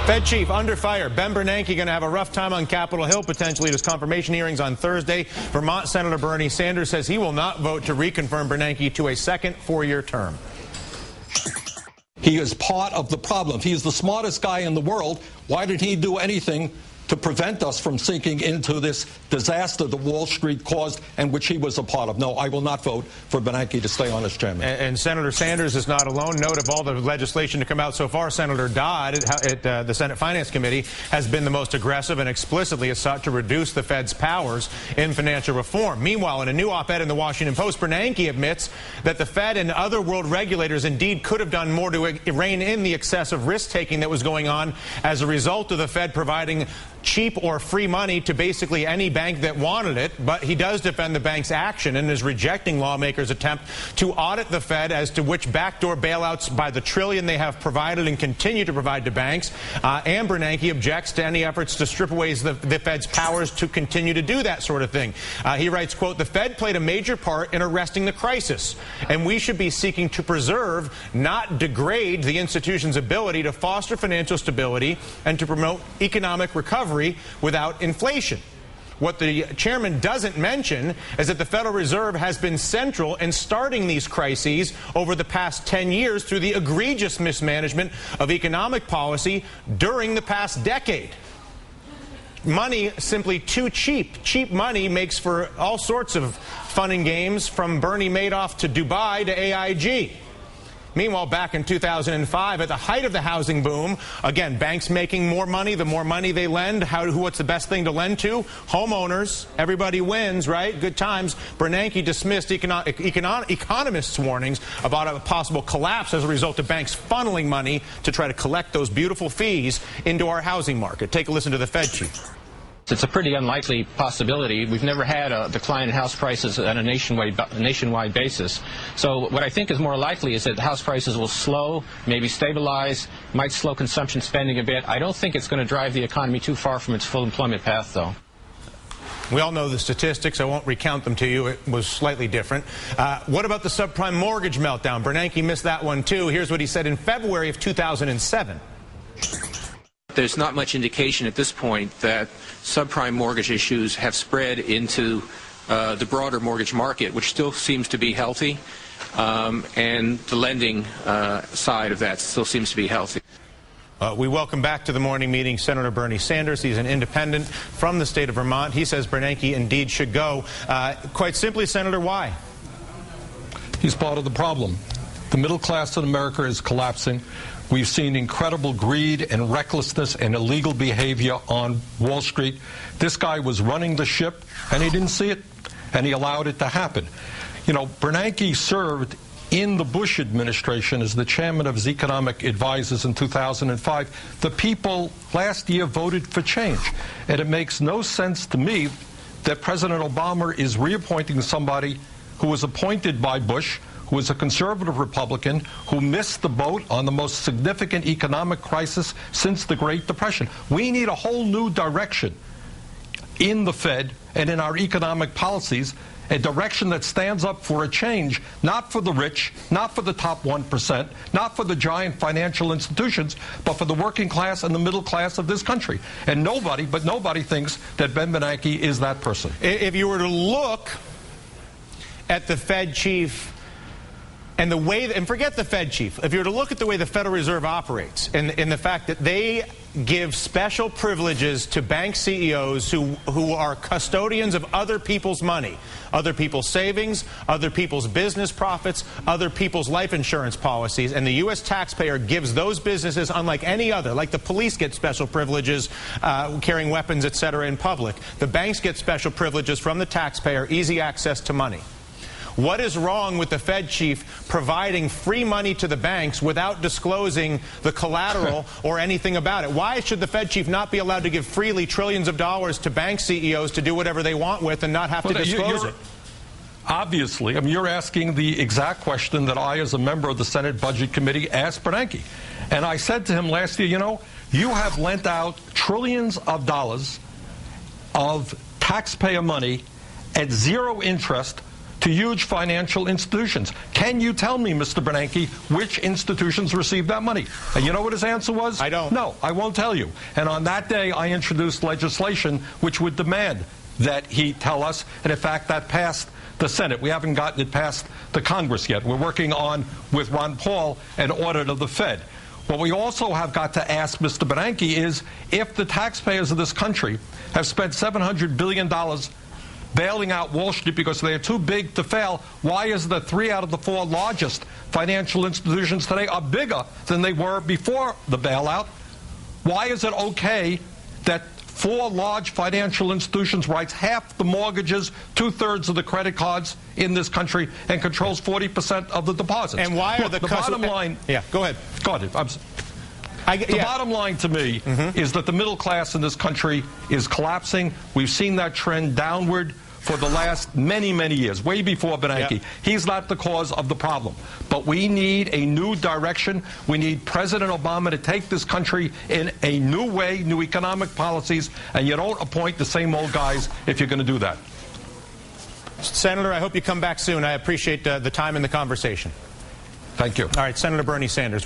Fed chief under fire. Ben Bernanke going to have a rough time on Capitol Hill, potentially at his confirmation hearings on Thursday. Vermont Senator Bernie Sanders says he will not vote to reconfirm Bernanke to a second four-year term. He is part of the problem. He is the smartest guy in the world. Why did he do anything to prevent us from sinking into this disaster that Wall Street caused and which he was a part of? No, I will not vote for Bernanke to stay on as chairman. And Senator Sanders is not alone. Note of all the legislation to come out so far, Senator Dodd at the Senate Finance Committee has been the most aggressive and explicitly has sought to reduce the Fed's powers in financial reform. Meanwhile, in a new op-ed in the Washington Post, Bernanke admits that the Fed and other world regulators indeed could have done more to rein in the excessive risk-taking that was going on as a result of the Fed providing cheap or free money to basically any bank that wanted it, but he does defend the bank's action and is rejecting lawmakers' attempt to audit the Fed as to which backdoor bailouts by the trillion they have provided and continue to provide to banks. And Bernanke objects to any efforts to strip away the Fed's powers to continue to do that sort of thing. He writes, quote, "The Fed played a major part in arresting the crisis, and we should be seeking to preserve, not degrade, the institution's ability to foster financial stability and to promote economic recovery without inflation." What the chairman doesn't mention is that the Federal Reserve has been central in starting these crises over the past 10 years through the egregious mismanagement of economic policy during the past decade. Money simply too cheap. Cheap money makes for all sorts of fun and games, from Bernie Madoff to Dubai to AIG. Meanwhile, back in 2005, at the height of the housing boom, again, banks making more money, the more money they lend. What's the best thing to lend to? Homeowners. Everybody wins, right? Good times. Bernanke dismissed economists' warnings about a possible collapse as a result of banks funneling money to try to collect those beautiful fees into our housing market. Take a listen to the Fed chief. It's a pretty unlikely possibility. We've never had a decline in house prices on a nationwide basis. So what I think is more likely is that house prices will slow, maybe stabilize, might slow consumption spending a bit. I don't think it's going to drive the economy too far from its full employment path, though. We all know the statistics. I won't recount them to you. It was slightly different. What about the subprime mortgage meltdown? Bernanke missed that one, too. Here's what he said in February of 2007. There's not much indication at this point that subprime mortgage issues have spread into the broader mortgage market, which still seems to be healthy, and the lending side of that still seems to be healthy. We welcome back to the morning meeting Senator Bernie Sanders. He's an independent from the state of Vermont. He says Bernanke indeed should go. Quite simply, Senator, why? He's part of the problem. The middle class in America is collapsing. We've seen incredible greed and recklessness and illegal behavior on Wall Street. This guy was running the ship, and he didn't see it, and he allowed it to happen. You know, Bernanke served in the Bush administration as the chairman of his economic advisors in 2005. The people last year voted for change, and it makes no sense to me that President Obama is reappointing somebody who was appointed by Bush, who is a conservative Republican, who missed the boat on the most significant economic crisis since the Great Depression. We need a whole new direction in the Fed and in our economic policies, a direction that stands up for a change, not for the rich, not for the top 1%, not for the giant financial institutions, but for the working class and the middle class of this country. And nobody thinks that Ben Bernanke is that person. If you were to look at the Fed chief and the way, and forget the Fed chief, if you were to look at the way the Federal Reserve operates and the fact that they give special privileges to bank CEOs who are custodians of other people's money, other people's savings, other people's business profits, other people's life insurance policies, and the U.S. taxpayer gives those businesses, unlike any other, like the police get special privileges carrying weapons, etc. in public, the banks get special privileges from the taxpayer, easy access to money. What is wrong with the Fed chief providing free money to the banks without disclosing the collateral or anything about it? Why should the Fed chief not be allowed to give freely trillions of dollars to bank CEOs to do whatever they want with and not have to disclose it? Obviously, I mean, you're asking the exact question that I, as a member of the Senate Budget Committee, asked Bernanke. And I said to him last year, you know, you have lent out trillions of dollars of taxpayer money at zero interest to huge financial institutions. Can you tell me, Mr. Bernanke, which institutions received that money? And you know what his answer was? I don't. No, I won't tell you. And on that day, I introduced legislation which would demand that he tell us, and in fact, that passed the Senate. We haven't gotten it past the Congress yet. We're working on, with Ron Paul, an audit of the Fed. What we also have got to ask Mr. Bernanke is, if the taxpayers of this country have spent $700 billion bailing out Wall Street because they are too big to fail, why is it that 3 out of the 4 largest financial institutions today are bigger than they were before the bailout? Why is it okay that 4 large financial institutions writes half the mortgages, 2/3 of the credit cards in this country, and controls 40% of the deposits? And why are the bottom line? Yeah, go ahead. Go ahead. The bottom line to me is that the middle class in this country is collapsing. We've seen that trend downward for the last many, many years, way before Bernanke. He's not the cause of the problem. But we need a new direction. We need President Obama to take this country in a new way, new economic policies, and you don't appoint the same old guys if you're going to do that. Senator, I hope you come back soon. I appreciate the time and the conversation. Thank you. All right, Senator Bernie Sanders.